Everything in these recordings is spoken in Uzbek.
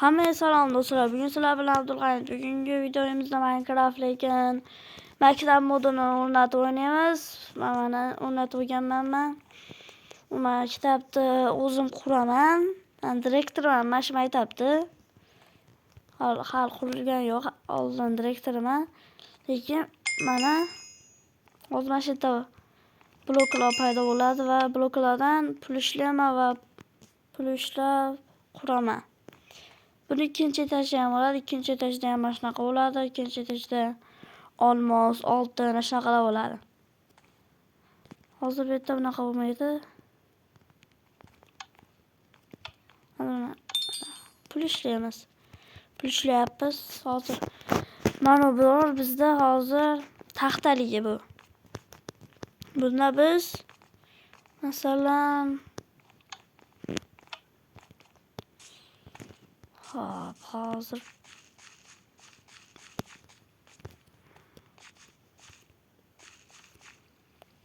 Hammaga salom do'stlar. Bugun sizlar bilan Abdulg'ani. Bugungi videomizda Minecraft lekin maktab modini o'rnatib o'ynaymiz. Mana o'rnatib olganman. U maktabni o'zim quraman. Men direktorman, mana shu maktabni. Hali qurilgan yo'q. Oldin direktorman. Lekin mana hozir mana shu yerda bloklar paydo bo'ladi va bloklardan pul ishlayman va pul ishlab quraman. Buni ikkinchi etajda ham bo'ladi, ikkinchi etajda ham mana shunaqa bo'ladi, ikkinchi etajda olmos, oltin shunaqalar bo'ladi. Hozir bu yerda bunaqa bo'lmaydi. Mana pul ishlaymiz. Pul ishlayapmiz hozir. Mana bu bizda hozir taxtaligi bu. Bunda biz masalan hozir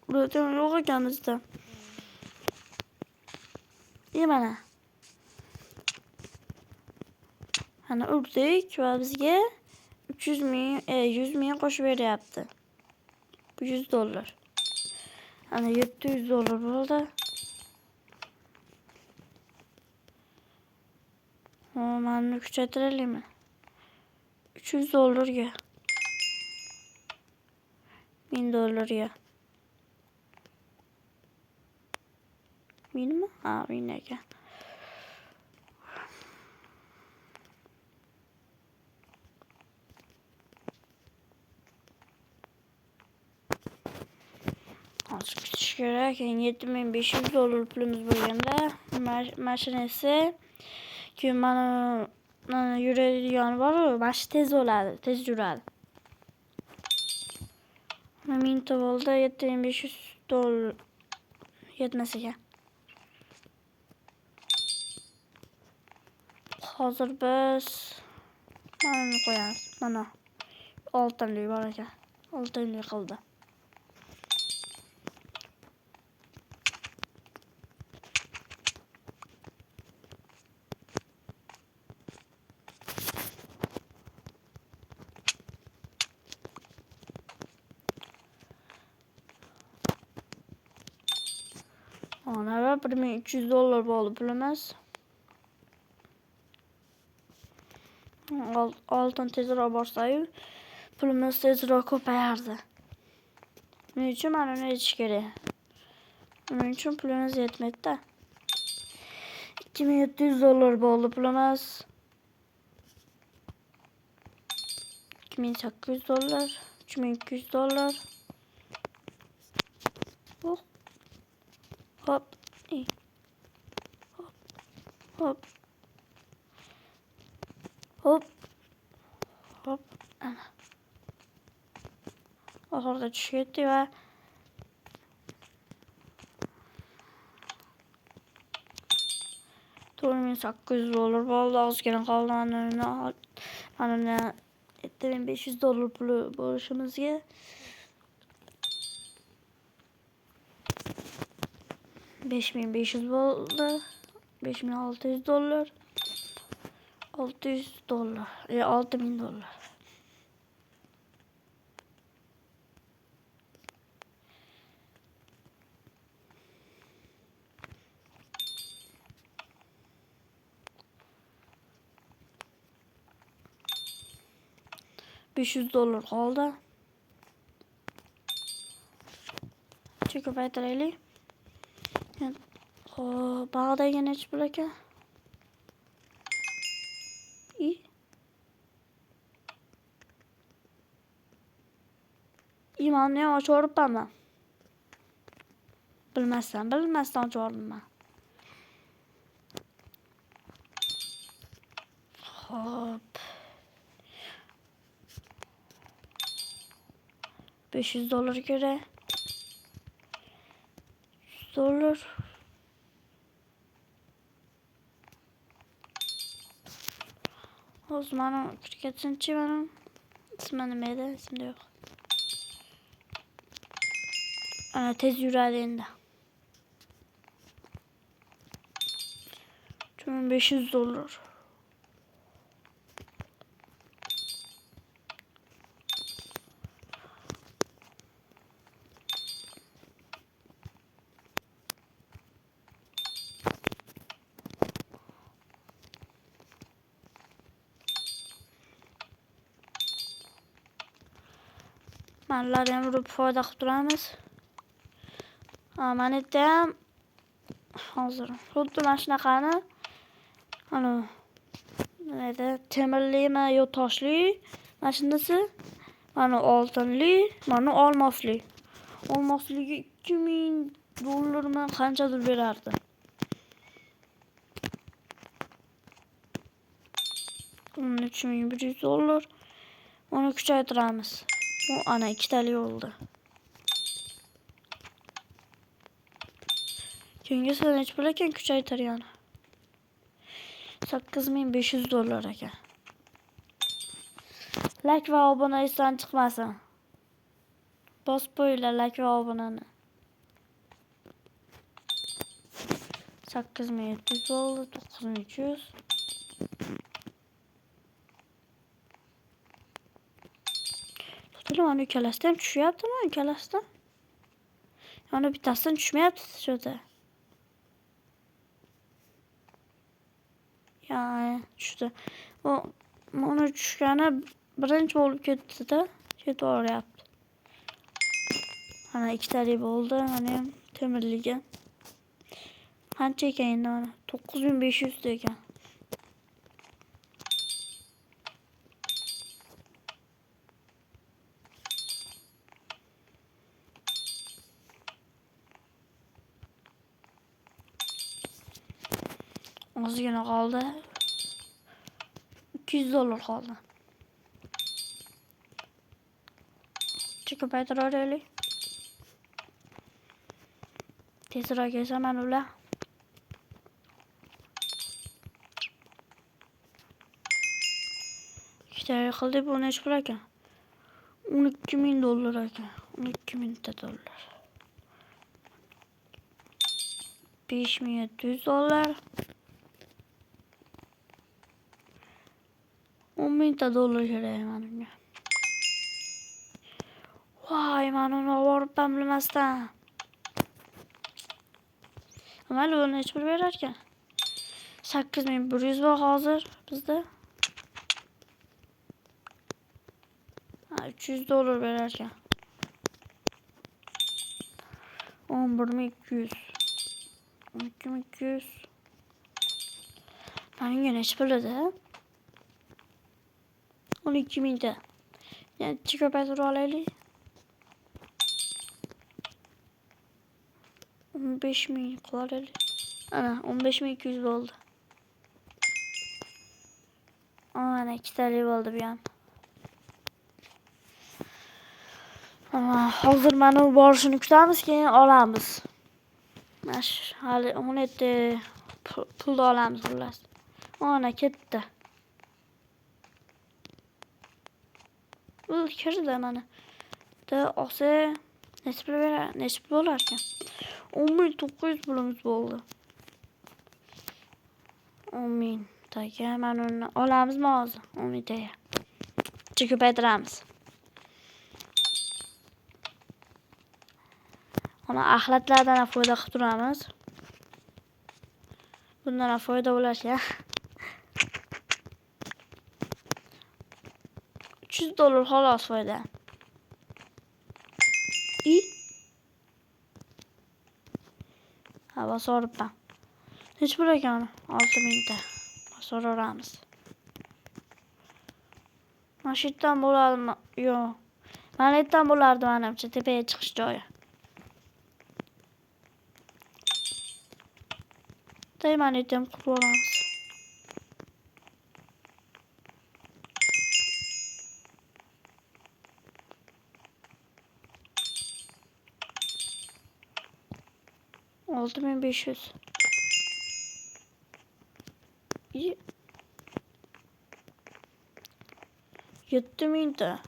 burada yo'q ekan bizda. Mana urdik va bizga 100 ming qo'shib beryapti. Bu $100. Ana $700 bo'ldi. Mana kuchaytiraylikmi? $300 ga. $1000 ga. Minmi? Ha, 1000 ekan. Hozir kutish kerak. $7500 pulimiz bo'lganda mashinasi keyin mana yuradigan bor-ku, mashina tez bo'ladi, tez yuradi. Minta bo'ldi, $7500 yetmas ekan. Hozir biz mana qo'yamiz. Mana oltinlik bor ekan. Oltinlik qildi. Ana $1300 bo'ldi pulimiz. Oltin tezroq borsa-yu, pulimiz tezroq ko'payardi. Buning uchun mana buni aytish kerak. Buning uchun pulimiz yetmaydi-da. $2700 bo'ldi pulimiz. $2800, $3200. Hop. Hop. Hop. Hop. Hop. Ana. Oxirida tushib ketdi va $4800 bo'ldi. Ozgina qoldi. Mana $7500 puli bo'lishimizga $5500 bo'ldi. $5600. $6000. $6000. $500 qoldi. Ko'paytiraylik. Xo'p, bag'dagi necha pul ekan? Mana ham ochib o'ribman. Bilmasdan ochib o'ribman. Xo'p. $500 kerak. $100. Hozir mana ketsinchi mana. Ismi nima edi? Esimda yo'q. Ana tez yuradi endi. $500. Mallar ham urib foyda qilib turamiz. Mana yerda ham hozir xuddi mana shunaqani ana nima temirlimi yo toshli mashinasi, mana oltinli, mana olmosli. Olmosliga $2000 qanchadir berardi. $13,100. Onu kuchaytiramiz. Bu ana ikkitali oldu. Kengesi necha pul ekan kuchaytirgani? $8500 ekan. Like va obuna esdan chiqmasin. Bosib qo'yinglar like va obunani. 8700 oldu, 9300. Tutalım, ikkalasida ham tushyaptimi? Ikkalasida. Yani bittasidan tushmayapti sho'da. Yani tushdi. O mana tushgani birinchi bo'lib ketdi-da, ketaveryapti. Mana ikkitali bo'ldi, mana ham temirligi. Qancha ekan endi mana? 9500 ekan. Ozgina qoldi. $200 qoldi. Chiqib aytiraveraylik. Tezroq kelsa mana ular. İşte qildik, bu necha pul ekan? $12,000 ekan. $12,000. $5700. $10,000 kerak menga. Voy, men uni olib ham bilmasdan. Mana bu necha pul berar ekan? 8100 bor hozir bizda. $300 berar ekan. 11200. 12200. Menga necha pul edi? 12,000 ta. Yani chiqib aytib olaylik. 15,000 qilaylik. Ana 15,200 bo'ldi. Ana ikkitali bo'ldi bu ham. Hozir mana borishini kutamiz, keyin olamiz. Mash hali 17 pulni olamiz xullas. Ana ketdi. Bu kirdi mana. Da olsa necha pul berar? Necha pul bo'lar ekan? 10,900 pulimiz bo'ldi. 10,000 taga mana uni olamizmi hozir? 10,000 taga. Chiqib aytiramiz. Ona axlatlardan foyda qilib turamiz. Bundan foyda bo'lar-ya. $300 xolos foyda. Ha, bosoribman. Necha pul ekan? 6000 ta. Bosoraveramiz. Mana shu yerdan bo'ladimi? Yo'q. Mana yerdan bo'lardi menimcha, tepaga chiqish joyi. Mana yerdan qurib olamiz. $6500. 7000 ta.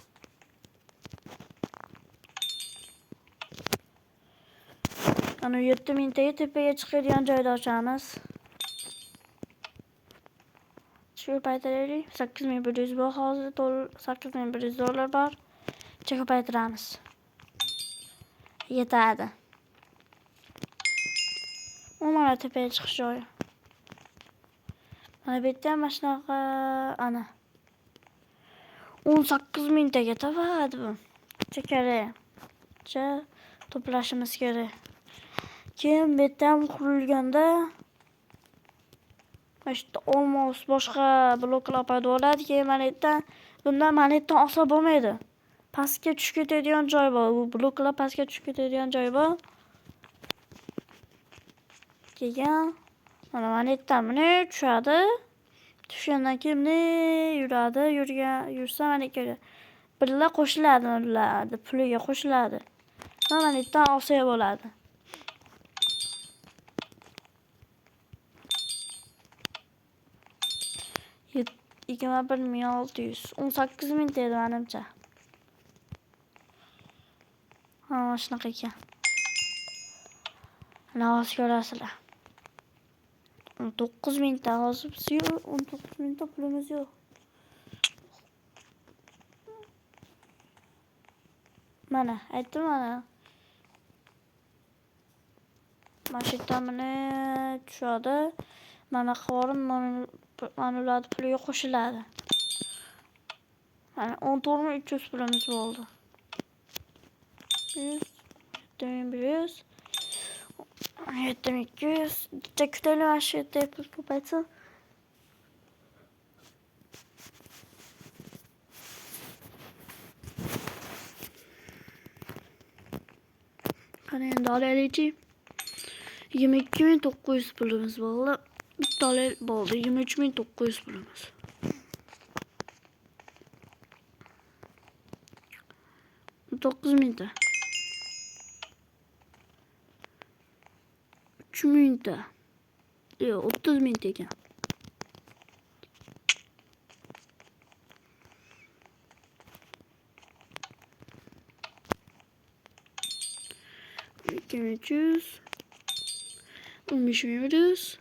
Ana 7000 taga tepaga chiqadigan joyda ochamiz. Shu paytlarlik 8100 bor hozir, $8100 bor. Chiqib aytiramiz. Yetadi. Mana tepaga chiqish joyi. Mana bu yerda mana shunaqa ana 18,000 taga tavadi bu. kerak. To'plashimiz kerak. Keyin bu yerda ham qurilganda mana shu yerda olmos boshqa bloklar paydo bo'ladi. Keyin mana yerdan bundan mana yerdan olsa bo'lmaydi. Pastga tushib ketadigan joy bor. Bu bloklar pastga tushib ketadigan joy bor. Keyin mana yerdan buni tushadi. Tushgandan keyin yuradi. Yursa mana yerga birla qo'shiladi, ular puliga qo'shiladi. Mana yerdan olsa bo'ladi. 21.600 18.000 dedi menimcha. Mana shunaqa ekan. Ana hozir ko'rasizlar. 19.000 ta hozir biz yo'q, 19.000 ta pulimiz yo'q. Mana aytdim mana. Mana shu yerdan mana tushadi. Mana qorin manular puliga qo'shiladi. Mana 14.300 pulimiz bo'ldi. 100, 7.100, 7.200. Bitta kutaylik mana shu yerda pul ko'paysa. Qani endi olaylikchi. 22.900 pulimiz bo'ldi. Bitta bo'ldi. 23.900 pulimiz. 9.000 ta. 3.000 ta. Yo'q, 30.000 ta ekan. $2.300, 15.100.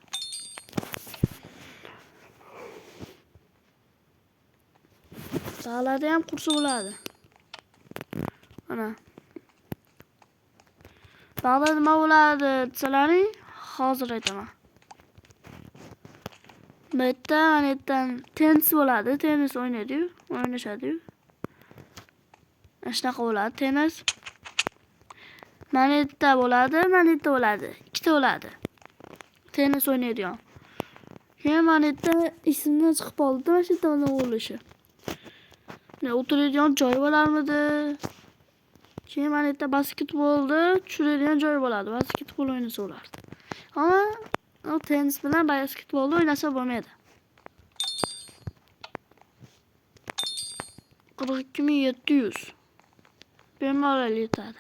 Dağlarda ham kursu bo'ladi. Mana. Dağlarda nima bo'ladi desalaring, hozir aytaman. Bu yerda mana yerdan tennis bo'ladi, tennis o'ynashadi. Shunaqa bo'ladi, tennis. Mana yerda bo'ladi, mana yerda bo'ladi. Ikkita bo'ladi. Tennis o'ynaydigan. Keyin mana yerda ismini chiqib qoldi, mana shu yerda bo'lishi. Ne o'tiradigan joy bo'larmidi? Keyin mana yerda basketbolda tushiradigan joy bo'ladi. Basketbol o'ynasa bo'lardi. Ammo o tennis bilan basketbolda o'ynasa bo'lmaydi. 42.700. Bemalol yetadi.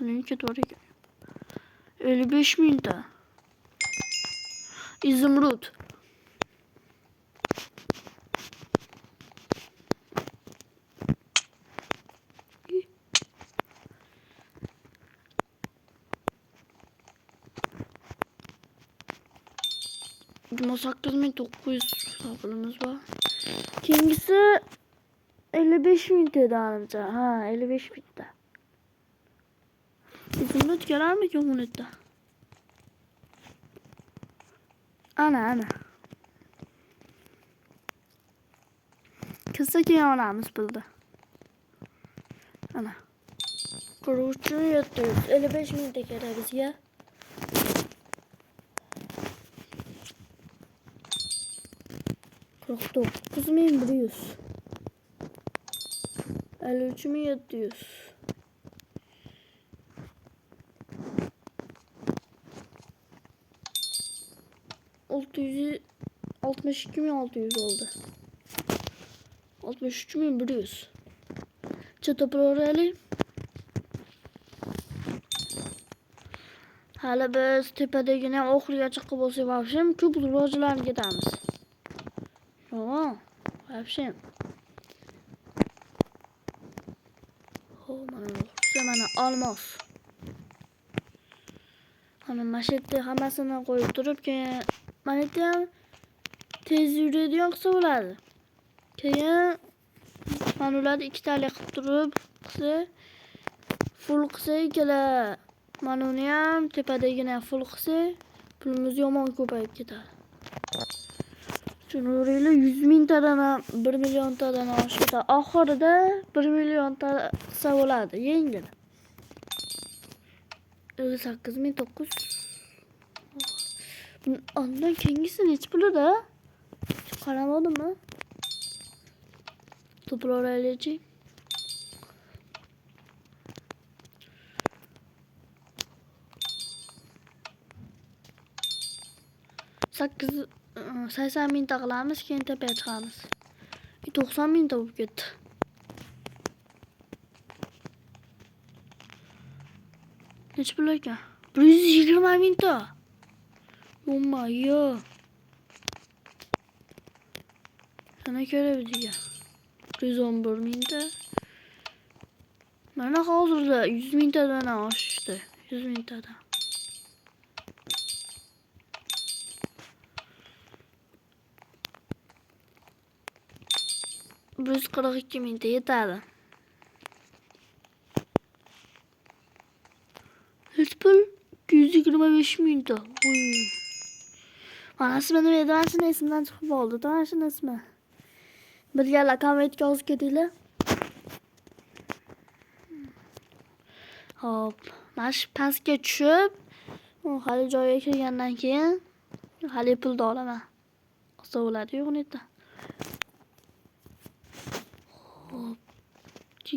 Qanday ketib ekan? 55.000 ta. İzmrut. Cuma 8.900 pulumuz var. Keyingisi 55.000 dedi anımca. Ha 55.000 ta. İzmrut gelir mi ki unutta? Ana. Kısa ki olamiz buldu. Ana. Kurucu yatıyoruz. 55.000 ta kerak bizga. Doktor. 9.100. 53.700. 62.600 oldu. 63.100. Çatı progreli. Hala biz tepadagina oxiriga chiqib bo'lsak, vobshem ko'p ro'zlarga ketamiz. Vobshem. Mana olmos. Mana mashetni hammasini qo'yib turib, keyin mana yerda ham tez yuradigan qilsa bo'ladi. Keyin mana ularni ikkitali qilib turib, full qilsa ikkala mana uni ham tepadagina full qilsa, pulimiz yomon ko'payib ketadi. Shuni o'raylar 100 mingtadan ham 1 milliontadan oshib oxirida 1 millionta qilsa bo'ladi, yengil. 58.900. Ondan keyingisi necha pulida? Qaramadimmi? To'plaraylik. 80 mingta qilamiz, keyin tepaga chiqamiz. 90 mingta bo'lib ketdi. Necha pul ekan? 120 mingta. Yo. Sana ko'ra bizga 111 mingta. Mana hozirda 100 mingtadan oshdi. 100 mingtadan. Biz 42 mingta yetadi. Hech pul 225 mingta. Mana ismi nima edi? Mana shuni esimdan chiqib qoldi. Mana shuni ismi. Birgalar kommentga yozib ketinglar. Hop, mana shu pastga tushib, hali joyga kirgandan keyin hali pulni olaman. Olsa bo'ladi-yu unita. Hop,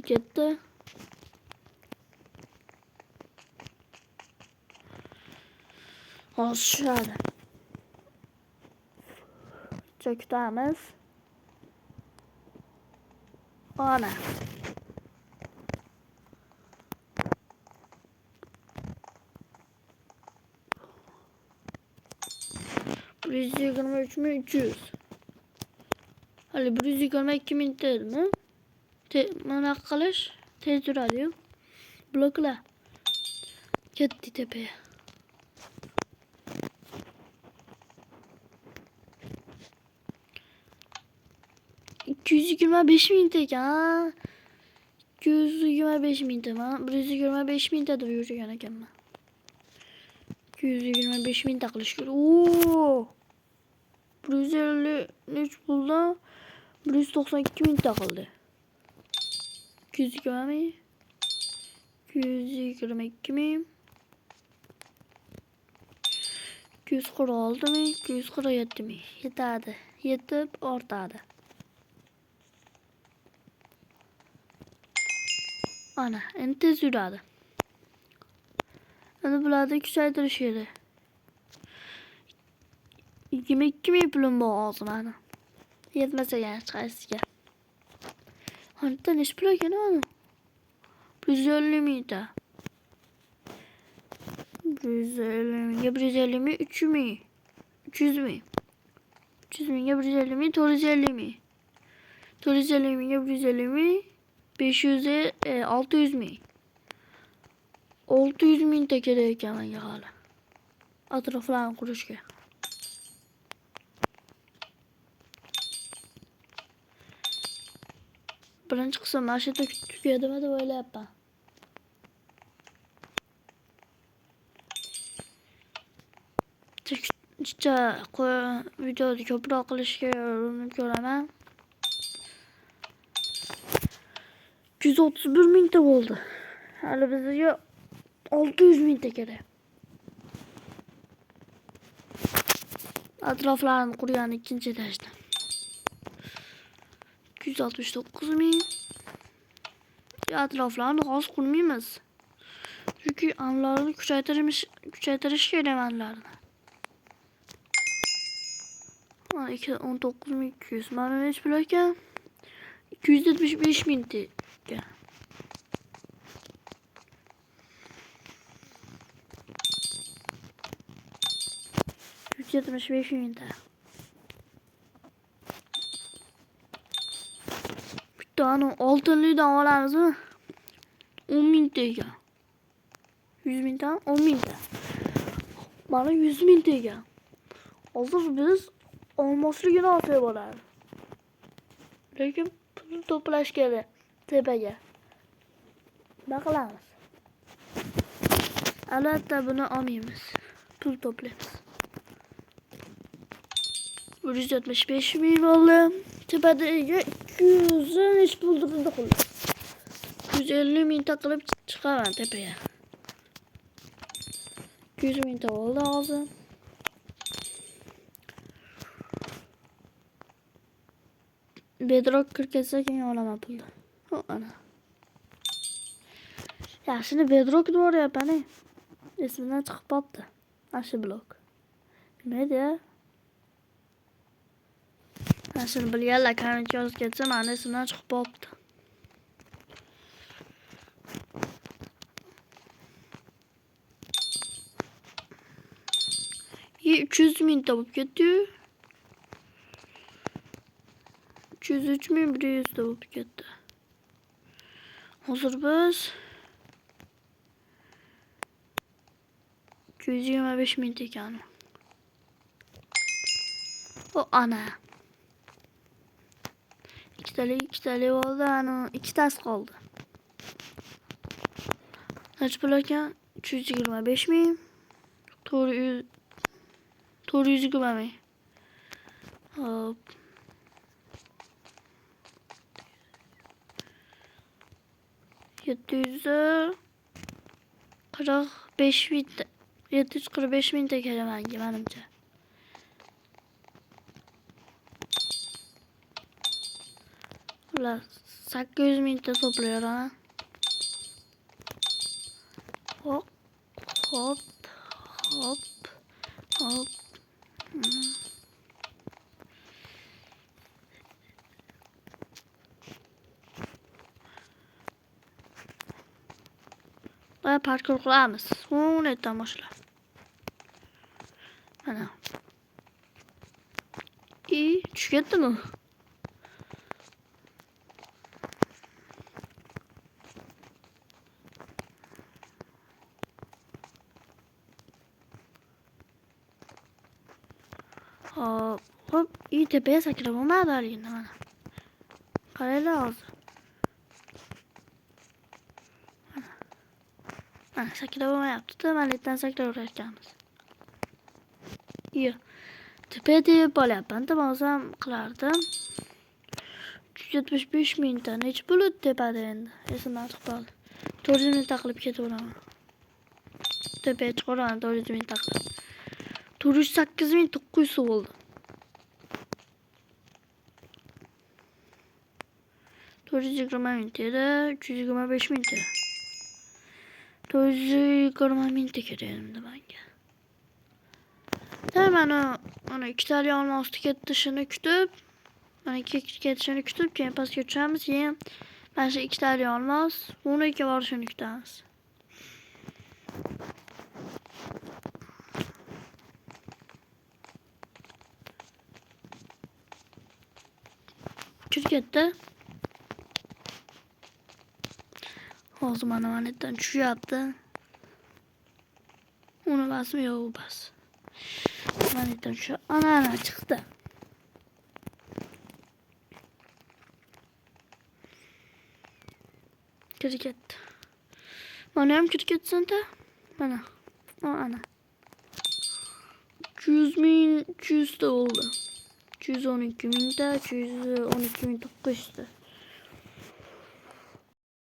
ketdi. Hozir tushadi. Kutamiz. Ana. Biz 23.300. Hali 122 mingta mi? Mana qilish tez yuradi-yu. Blokla. Ketdi tepaga. 225 mingta ekan. 225 mingta. Men 125 mingta deb yurgan ekanman. 225 mingta qilish kerak. Oo! 153 puldan 192 mingta qildi. 220 ming. 222 ming. 246 ming. 247 ming. Yetadi. Yetib ortadi. Ana, endi tez yuradi. Endi bularni kuchaytirish kerak. 22 ming pulim bor hozir mana. Yetmasa yana chiqarishga. Hantta necha pul ekan mana? 150 mingta. 150 ming, 150 ming, 300 ming. 300 ming. 300 ming, 150 ming, 450 ming. 450 ming, 150 ming. 500 600 ming. 600 mingta kerak ekan menga hali. Atroflarni qurishga. Birinchi qism mana shu yerda tugadimi deb o'ylayapman. Chicha videoni ko'proq qilishga urinib ko'raman. 231 mingta bo'ldi. Hali bizga 600 mingta kerak. Atroflarni qurgan ikkinchi etajda. 269 ming. Atroflarni hozir qurmaymiz. Chunki amlarni kuchaytirish kerak manlarni. 19.200. Mana nech pul ekan? 275 mingta. 175 mingta. Bitta anu oltinlidan olamizmi? 10 mingta ekan. 100 mingta, 10 mingta. Mana 100 mingta ekan. Hozir biz olmosligini olsak bo'ladi. Lekin pul to'plash kerak tepaga. Nima qilamiz? Albatta buni olmaymiz. Pul to'playmiz. 175.000 oldu. Tepedeki 200'ün hiç buldurdu. 150.000 takılıp çıkamam tepeye. 200.000 de oldu lazım. Bedrock 48 oynama buldu. O ana. Ya şimdi Bedrock doğru ya beni. İsminden çıkıp battı. Aşı blok. Neydi ya? Ben şimdi biliyorlar kanı göz geçsem annesinden çıkıp battı. İyi 200.000 tavuk gitti. 203.100 tavuk gitti. Hazır biz. 225.000 tekanı. O ana. İki tane oldu. Ana. 2 tas kaldı. Kaç blokken? 225.000. Doğru 120.000. Hop. 745.000 tekere bence benimce. Ulan 800.000 de topluyor ana. Hop hop hop hop. Daha parkur kulağımız. O ne tamışlar. Ana. İyi tüketti mi? Hop hop iyi tepeye sakırım ama da yine bana. Kare lazım. Ana sakırama yaptı da milletten sakır uğraşacağımız. İyi. Tepeye de böyle yapan da bazen kılardım. 375.000 tane hiç bulut tepede. Esim artık bağlı. Turizmin takılıp gidiyor ama. Tepeye çıkıyor turizmin takılıp. Turist 8.900 oldu. Turist 20.000 TL, 325.000 TL. Turist 20.000 TL elimde bence. Hemen onu 2 tane almaz tiket dışını kütüp. Hani 2 tiket dışını kütüp Game Pass geçeceğimiz yiyeyim. Bence 2 tane almaz. Bunu 2 var şunu 2 tanesi. Şirkette o zaman emanetten şu yaptı. Onu basmıyor o bas. Emanetten şu ana çıktı. Şirket. Bana hem şirket sende. Bana. O ana. 200.000 200 de oldu. 212.000 de 212.900 de.